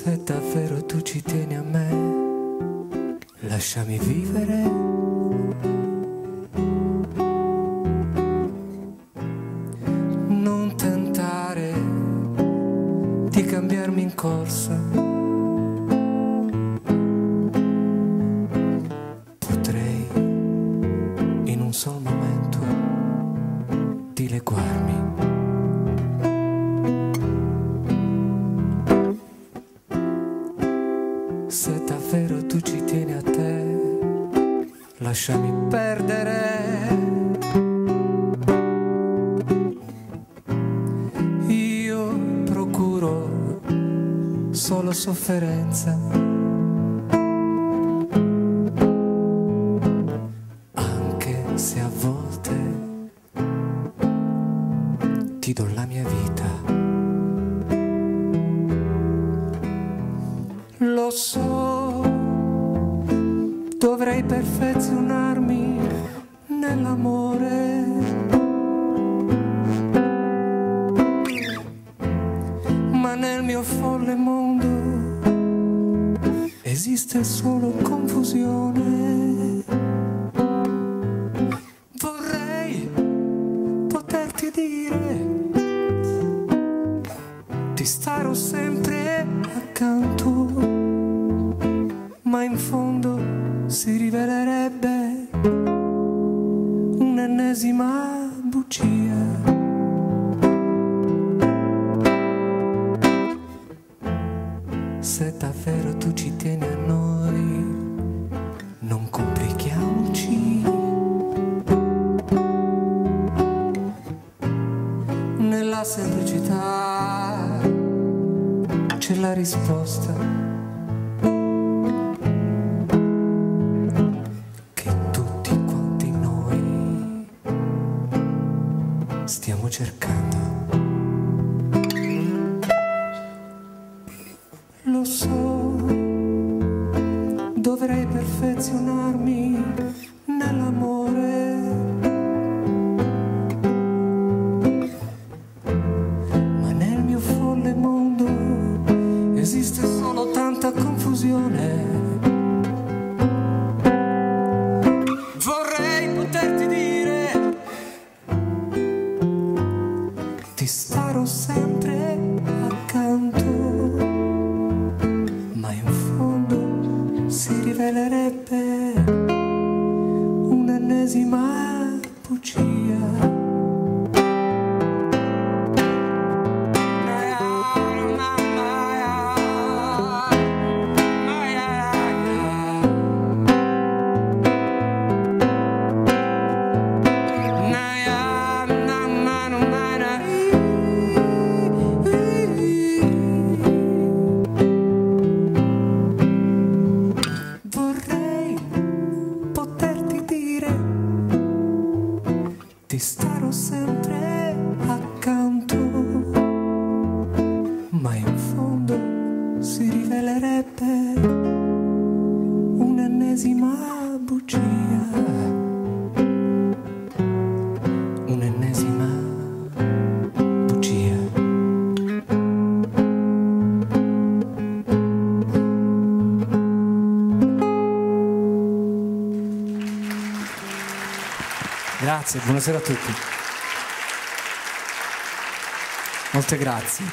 Se davvero tu ci tieni a me, lasciami vivere. Non tentare di cambiarmi in corsa. Potrei in un solo momento dileguarmi. Se davvero tu ci tieni a te, lasciami perdere. Io procuro solo sofferenza, anche se a volte ti do la mia vita. Lo so, dovrei perfezionarmi nell'amore, ma nel mio folle mondo esiste solo confusione. Vorrei poterti dire, ti starò sempre accanto, ma in fondo si rivelerebbe un'ennesima bugia. Se davvero tu ci tieni a noi, non complichiamoci. Nella semplicità c'è la risposta che tutti quanti noi stiamo cercando. Lo so, dovrei perfezionarmi nell'amore, ma nel mio folle mondo esiste solo tanta confusione. Vorrei poterti dire, ti starò sempre accanto, ma in fondo si rivelerebbe un'ennesima bugia. Ti starò sempre accanto, ma in fondo si rivelerebbe un'ennesima bugia. Un'ennesima bugia. Grazie, buonasera a tutti. Molte grazie.